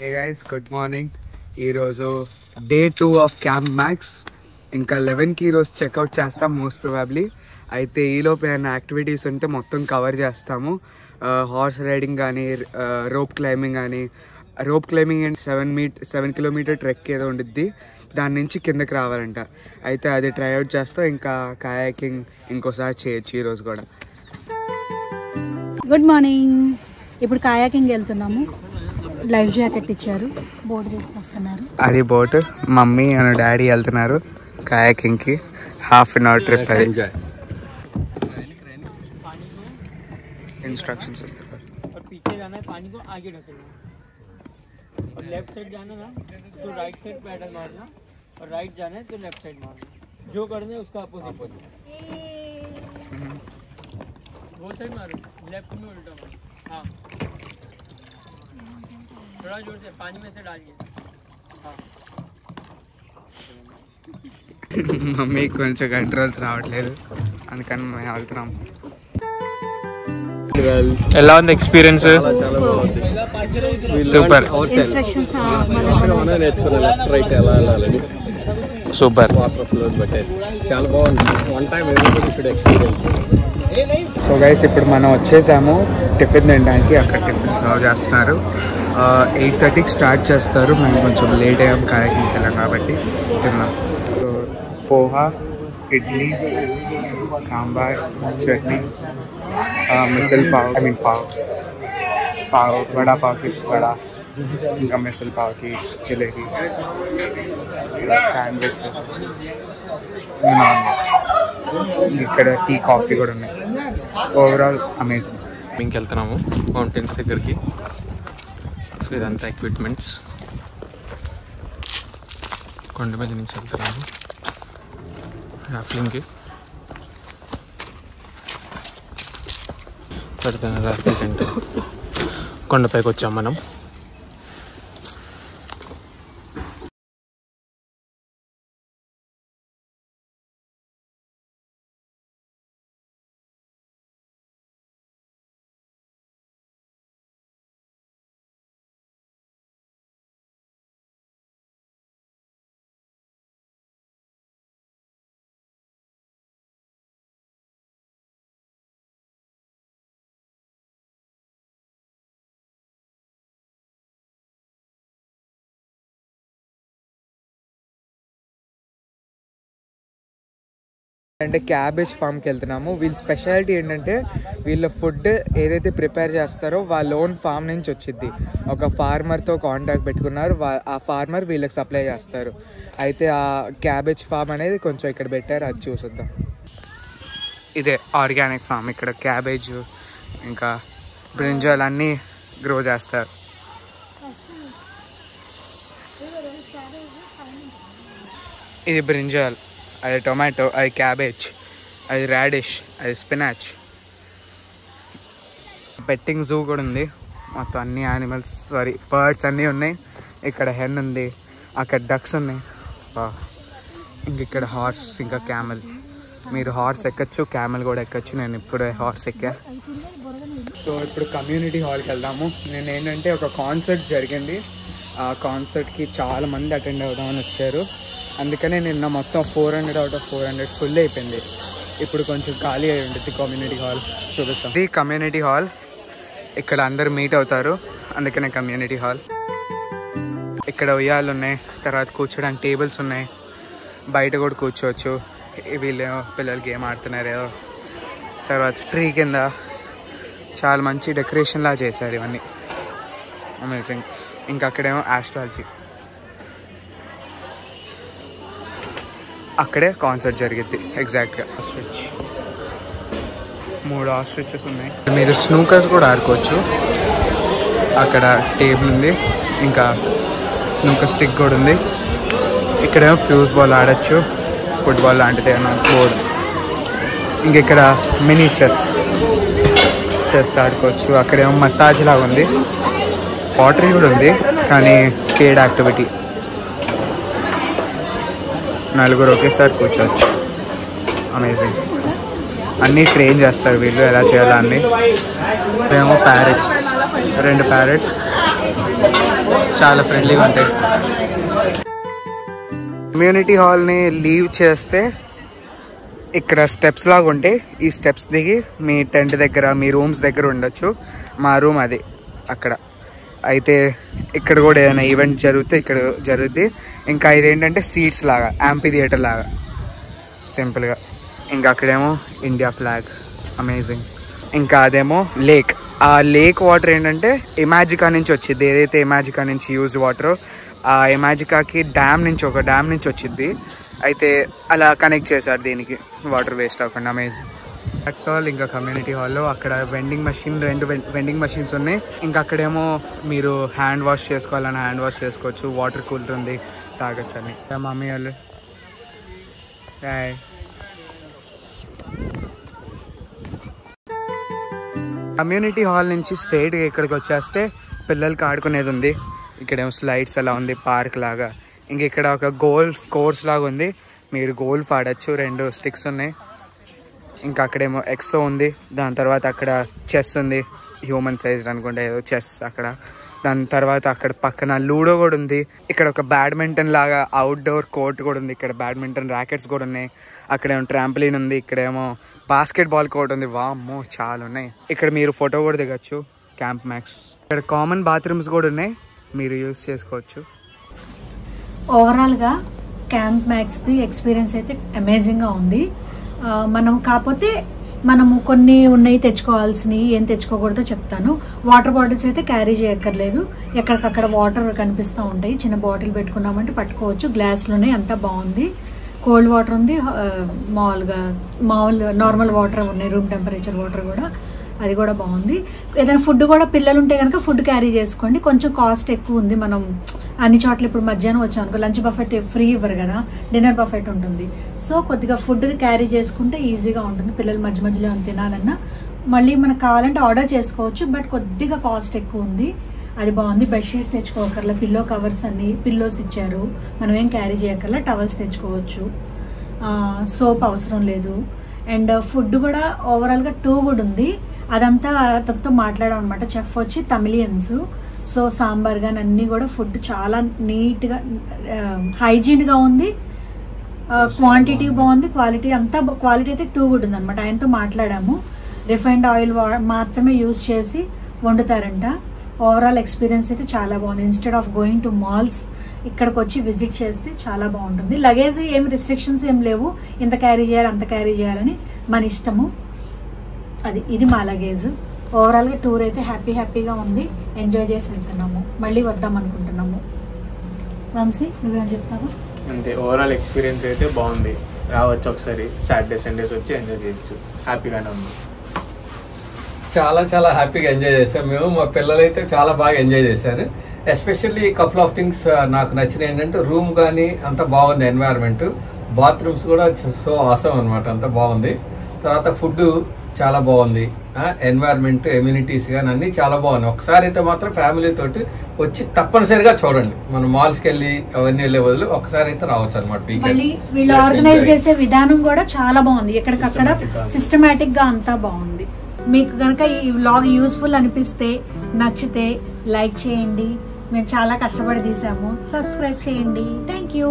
Hey guys, good morning. ఈరోజు day 2 of camp max. ఇంకా 11కి ఈరోజు చెక్అవుట్ చేస్తాం మోస్ట్ ప్రాబబ్లీ. అయితే ఈలోపు ఏమైనా యాక్టివిటీస్ ఉంటే మొత్తం కవర్ చేస్తాము. హార్స్ రైడింగ్ కానీ, రోప్ క్లైంబింగ్ కానీ. Rope climbing and 7 kilometre trek ఏదో ఉండిద్ది, దాని నుంచి కిందకి రావాలంట. అయితే అది ట్రైఅవుట్ చేస్తాం. ఇంకా కయాకింగ్ ఇంకోసారి చేయొచ్చు ఈరోజు కూడా. Good morning. ఇప్పుడు కయాకింగ్ వెళ్తున్నాము. లైఫ్ జాకెట్ ఇచ్చారు, బోట్ తీసుకొస్తున్నారు. అది బోట్. మమ్మీ అండ్ డాడీ వెళ్తున్నారు కయాకింగ్ కి. Half an hour trip. అది इंस्ट्रक्शंस इस्तेमाल और पीछे जाना है, पानी को आगे ढकेलना और लेफ्ट साइड जाना ना तो राइट साइड पैडल मारना और राइट जाना है तो लेफ्ट साइड मारना. जो करना है उसका अपोजिट. वो साइड मारो, लेफ्ट में उल्टा मारो. हाँ, थोड़ा जोर से पानी में से डालिए. हाँ, మమ్మీ కొంచెం కంట్రోల్స్ రావట్లేదు, అందుకని మేము వెళ్తున్నాం. ఎలా ఉంది ఎక్స్పీరియన్స్? Super instructions super. చాలా బాగుంది. One time everybody should experience. So guys, ఇప్పుడు మనం వచ్చేసాము టిఫిన్ తినడానికి. అక్కడ టిఫిన్ సర్వ్ చేస్తున్నారు. 8:30కి స్టార్ట్ చేస్తారు. మేము కొంచెం లేట్ అయ్యాం కాయకి వెళ్ళాం కాబట్టి తిన్నాం. పోహా, ఇడ్లీ, సాంబార్, చట్నీ, మిసల్ పావ్, పావ్ వడా పావ్కి వడా, ఇంకా మిసల్ పావ్కి జిలేబీ, శాండ్విచెస్, నాన్ వెజ్. ఇక్కడ టీ, కాఫీ కూడా ఉన్నాయి. Overall amazing. ఇంక వెళ్తున్నాము మౌంటైన్స్ దగ్గరికి. సో ఇదంతా ఎక్విప్మెంట్స్. కొండ మీద నుంచి వెళ్తున్నాము రాఫ్లింగ్కి. పెడుతున్న రాత్రి టెంట్. కొండపైకి వచ్చాం మనం. అంటే క్యాబేజ్ ఫామ్కి వెళ్తున్నాము. వీళ్ళ స్పెషాలిటీ ఏంటంటే వీళ్ళ ఫుడ్ ఏదైతే ప్రిపేర్ చేస్తారో వాళ్ళ ఓన్ ఫామ్ నుంచి వచ్చింది. ఒక ఫార్మర్తో కాంటాక్ట్ పెట్టుకున్నారు. ఆ ఫార్మర్ వీళ్ళకి సప్లై చేస్తారు. అయితే ఆ క్యాబేజ్ ఫామ్ అనేది కొంచెం ఇక్కడ పెట్టారు, అది చూసొద్దాం. ఇదే ఆర్గానిక్ ఫామ్. ఇక్కడ క్యాబేజ్ ఇంకా బ్రింజాల్ అన్నీ గ్రో చేస్తారు. ఇది బ్రింజాల్, అది టొమాటో, అది క్యాబేజ్, అది రాడిష్, అది స్పినాచ్. పెట్టింగ్ జూ కూడా ఉంది. మొత్తం అన్ని యానిమల్స్, బర్డ్స్ అన్నీ ఉన్నాయి. ఇక్కడ హెన్ ఉంది, అక్కడ డక్స్ ఉన్నాయి. ఇంక ఇక్కడ హార్స్, ఇంకా క్యామెల్. మీరు హార్స్ ఎక్కచ్చు, క్యామెల్ కూడా ఎక్కచ్చు. నేను ఇప్పుడే హార్స్ ఎక్కా. సో ఇప్పుడు కమ్యూనిటీ హాల్కి వెళ్దాము. నేను ఏంటంటే ఒక కాన్సర్ట్ జరిగింది, ఆ కాన్సర్ట్కి చాలామంది అటెండ్ అవుదామని వచ్చారు. అందుకనే నిన్న మొత్తం 400 out of 400 ఫుల్ అయిపోయింది. ఇప్పుడు కొంచెం ఖాళీ అయి ఉంటుంది కమ్యూనిటీ హాల్. చూపిస్తాం. ఇది కమ్యూనిటీ హాల్. ఇక్కడ అందరు మీట్ అవుతారు, అందుకనే కమ్యూనిటీ హాల్. ఇక్కడ ఉయ్యాలు ఉన్నాయి, తర్వాత కూర్చోడానికి టేబుల్స్ ఉన్నాయి, బయట కూడా కూర్చోవచ్చు. వీళ్ళు పిల్లలు గేమ్ ఆడుతున్నారు. తర్వాత ట్రీ కింద చాలా మంచి డెకరేషన్లా చేశారు. ఇవన్నీ అమేజింగ్. ఇంకా అక్కడేమో ఆస్ట్రాలజీ. అక్కడే కాన్సర్ట్ జరిగిద్ది ఎగ్జాక్ట్గా. ఆస్ట్రిచ్, 3 ఆస్ట్రిచెస్ ఉన్నాయి. మీరు స్నూకర్స్ కూడా ఆడుకోవచ్చు. అక్కడ టేబుల్ ఉంది, ఇంకా స్నూకర్ స్టిక్ కూడా ఉంది. ఇక్కడేమో ఫ్యూజ్ బాల్ ఆడచ్చు, ఫుట్బాల్ లాంటిది ఏమన్నా బోర్డు. ఇంకెక్కడ మినీ చెస్ ఆడుకోవచ్చు. అక్కడేమో మసాజ్ లాగా ఉంది. వాటర్ కూడా ఉంది, కానీ కేడ్ యాక్టివిటీ. 4 ఒకేసారి కూర్చోవచ్చు. అమేజింగ్. అన్నీ ట్రైన్ చేస్తారు వీళ్ళు, ఎలా చేయాలా అన్నీ. ఏమో ప్యారెట్స్, 2 ప్యారెట్స్. చాలా ఫ్రెండ్లీగా ఉంటాయి. కమ్యూనిటీ హాల్ని లీవ్ చేస్తే ఇక్కడ స్టెప్స్ లాగా ఉంటాయి. ఈ స్టెప్స్ దిగి మీ టెంట్ దగ్గర మీ రూమ్స్ దగ్గర ఉండొచ్చు. మా రూమ్ అది అక్కడ. అయితే ఇక్కడ కూడా ఏదైనా ఈవెంట్ జరిగితే ఇక్కడ జరుగుద్ది. ఇంకా ఇదేంటంటే సీట్స్ లాగా, యాంపీ థియేటర్ లాగా సింపుల్గా. ఇంకా అక్కడేమో ఇండియా ఫ్లాగ్, అమేజింగ్. ఇంకా అదేమో లేక్. ఆ లేక్ వాటర్ ఏంటంటే ఇమాజికా నుంచి వచ్చింది. ఏదైతే ఇమాజికా నుంచి యూజ్డ్ వాటర్, ఆ ఇమాజికాకి ఒక డ్యామ్ నుంచి వచ్చింది. అయితే అలా కనెక్ట్ చేశారు దీనికి, వాటర్ వేస్ట్ అవ్వకుండా. అమేజింగ్. That's all. ఇంకా కమ్యూనిటీ హాల్లో అక్కడ రెండు వెండింగ్ మెషిన్స్ ఉన్నాయి. ఇంకా అక్కడేమో మీరు హ్యాండ్ వాష్ చేసుకోవాలని హ్యాండ్ వాష్ చేసుకోవచ్చు. వాటర్ కూలర్ ఉంది, తాగొచ్చు అని. మమ్మీ వాళ్ళు కమ్యూనిటీ హాల్ నుంచి స్ట్రైట్గా ఇక్కడికి వచ్చేస్తే పిల్లలకి ఆడుకునేది ఉంది. ఇక్కడేమో స్లైడ్స్ అలా ఉంది, పార్క్ లాగా. ఇంక ఇక్కడ ఒక గోల్ఫ్ కోర్స్ లాగా ఉంది, మీరు గోల్ఫ్ ఆడచ్చు. 2 స్టిక్స్ ఉన్నాయి. ఇంకా అక్కడేమో ఎక్సో ఉంది. దాని తర్వాత అక్కడ చెస్ ఉంది, హ్యూమన్ సైజ్ అనుకుంటే ఏదో చెస్ అక్కడ. దాని తర్వాత అక్కడ పక్కన లూడో కూడా ఉంది. ఇక్కడ ఒక బ్యాడ్మింటన్ లాగా అవుట్డోర్ కోర్ట్ కూడా ఉంది. ఇక్కడ బ్యాడ్మింటన్ ర్యాకెట్స్ కూడా ఉన్నాయి. అక్కడేమో ట్రాంప్లిన్ ఉంది. ఇక్కడేమో బాస్కెట్ బాల్ కోర్ట్ ఉంది. వామ్మో చాలా ఉన్నాయి. ఇక్కడ మీరు ఫోటో కూడా దిగచ్చు. Camp Max. ఇక్కడ కామన్ బాత్రూమ్స్ కూడా ఉన్నాయి, మీరు యూజ్ చేసుకోవచ్చు. ఓవరాల్గా క్యాంప్ మ్యాక్స్ది ఎక్స్పీరియన్స్ అయితే అమేజింగ్గా ఉంది. కాకపోతే మనము కొన్ని ఉన్నాయి తెచ్చుకోవాల్సినవి, ఏం తెచ్చుకోకూడదో చెప్తాను. వాటర్ బాటిల్స్ అయితే క్యారీ చేయక్కర్లేదు. ఎక్కడికక్కడ వాటర్ కనిపిస్తూ ఉంటాయి. చిన్న బాటిల్ పెట్టుకున్నామంటే పట్టుకోవచ్చు. గ్లాస్లోనే అంతా బాగుంది. కోల్డ్ వాటర్ ఉంది, నార్మల్ వాటర్ ఉన్నాయి, రూమ్ టెంపరేచర్ వాటర్ కూడా, అది కూడా బాగుంది. ఏదైనా ఫుడ్ కూడా పిల్లలు ఉంటే కనుక ఫుడ్ క్యారీ చేసుకోండి. కొంచెం కాస్ట్ ఎక్కువ ఉంది. మనం అన్ని చోట్ల ఇప్పుడు మధ్యాహ్నం వచ్చాం అనుకో, లంచ్ బఫెట్ ఫ్రీ ఇవ్వరు కదా, డిన్నర్ బఫెట్ ఉంటుంది. సో కొద్దిగా ఫుడ్ క్యారీ చేసుకుంటే ఈజీగా ఉంటుంది. పిల్లలు మధ్యలో తినాలన్నా మళ్ళీ మనకు కావాలంటే ఆర్డర్ చేసుకోవచ్చు. బట్ కొద్దిగా కాస్ట్ ఎక్కువ ఉంది. అది బాగుంది. బెడ్షీట్స్ తెచ్చుకోకర్లా, పిల్లో కవర్స్ అన్ని, పిల్లోస్ ఇచ్చారు, మనం ఏం క్యారీ చేయకర్లా. టవల్స్ తెచ్చుకోవచ్చు. సోప్ అవసరం లేదు. అండ్ ఫుడ్ కూడా ఓవరాల్గా 2 కూడా ఉంది. అదంతా అతనితో మాట్లాడాం అనమాట. చెఫ్ వచ్చి తమిళియన్స్. సో సాంబార్ కానీ అన్నీ కూడా ఫుడ్ చాలా నీట్గా, హైజీన్గా ఉంది. క్వాంటిటీ బాగుంది, క్వాలిటీ అంతా. క్వాలిటీ అయితే 2 కూడా ఉంది అనమాట. ఆయనతో మాట్లాడాము. రిఫైన్డ్ ఆయిల్ మాత్రమే యూజ్ చేసి వండుతారంట. ఓవరాల్ ఎక్స్పీరియన్స్ అయితే చాలా బాగుంది. Instead of going to malls ఇక్కడికి వచ్చి విజిట్ చేస్తే చాలా బాగుంటుంది. లగేజ్ ఏం రిస్ట్రిక్షన్స్ ఏం లేవు, ఇంత క్యారీ చేయాలి అంత క్యారీ చేయాలని మన ఇష్టము. ఇది మా లగేజ్. ఓవరాల్గా టూర్ అయితే హ్యాపీగా ఉంది. ఎంజాయ్ చేసి వెళ్తున్నాము. మళ్ళీ వద్దాం అనుకుంటున్నాము. వంశీ నువ్వేం చెప్తావా? అంటే ఓవరాల్ ఎక్స్పీరియన్స్ అయితే బాగుంది. రావచ్చు ఒకసారి, సాటర్డే సండేస్ వచ్చి ఎంజాయ్ చేయొచ్చు. హ్యాపీగానే ఉంది. చాలా హ్యాపీగా ఎంజాయ్ చేసాం మేము. మా పిల్లలు అయితే చాలా బాగా ఎంజాయ్ చేశారు. ఎస్పెషల్లీ కపుల్ ఆఫ్ థింగ్స్ నాకు నచ్చినాయి ఏంటంటే, రూమ్ కానీ అంత బాగుంది, ఎన్వైరన్మెంట్, బాత్రూమ్స్ కూడా సో ఆసమ్ అనమాట, అంత బాగుంది. తర్వాత ఫుడ్ చాలా బాగుంది, ఎన్వైరన్మెంట్, ఎమ్యూనిటీస్ కానీ అన్ని చాలా బాగున్నాయి. ఒకసారి అయితే మాత్రం ఫ్యామిలీ తోటి వచ్చి తప్పనిసరిగా చూడండి. మనం మాల్స్కి వెళ్ళి అవన్నీ వెళ్ళే బదులు ఒకసారి అయితే రావచ్చు అనమాట. వీళ్ళు ఆర్గనైజ్ చేసే విధానం కూడా చాలా బాగుంది. ఎక్కడికక్కడ సిస్టమేటిక్ గా అంతా బాగుంది. మీకు కనుక ఈ వ్లాగ్ యూస్ఫుల్ అనిపిస్తే, నచ్చితే లైక్ చేయండి. మేము చాలా కష్టపడి తీసాము. సబ్స్క్రైబ్ చేయండి. Thank you.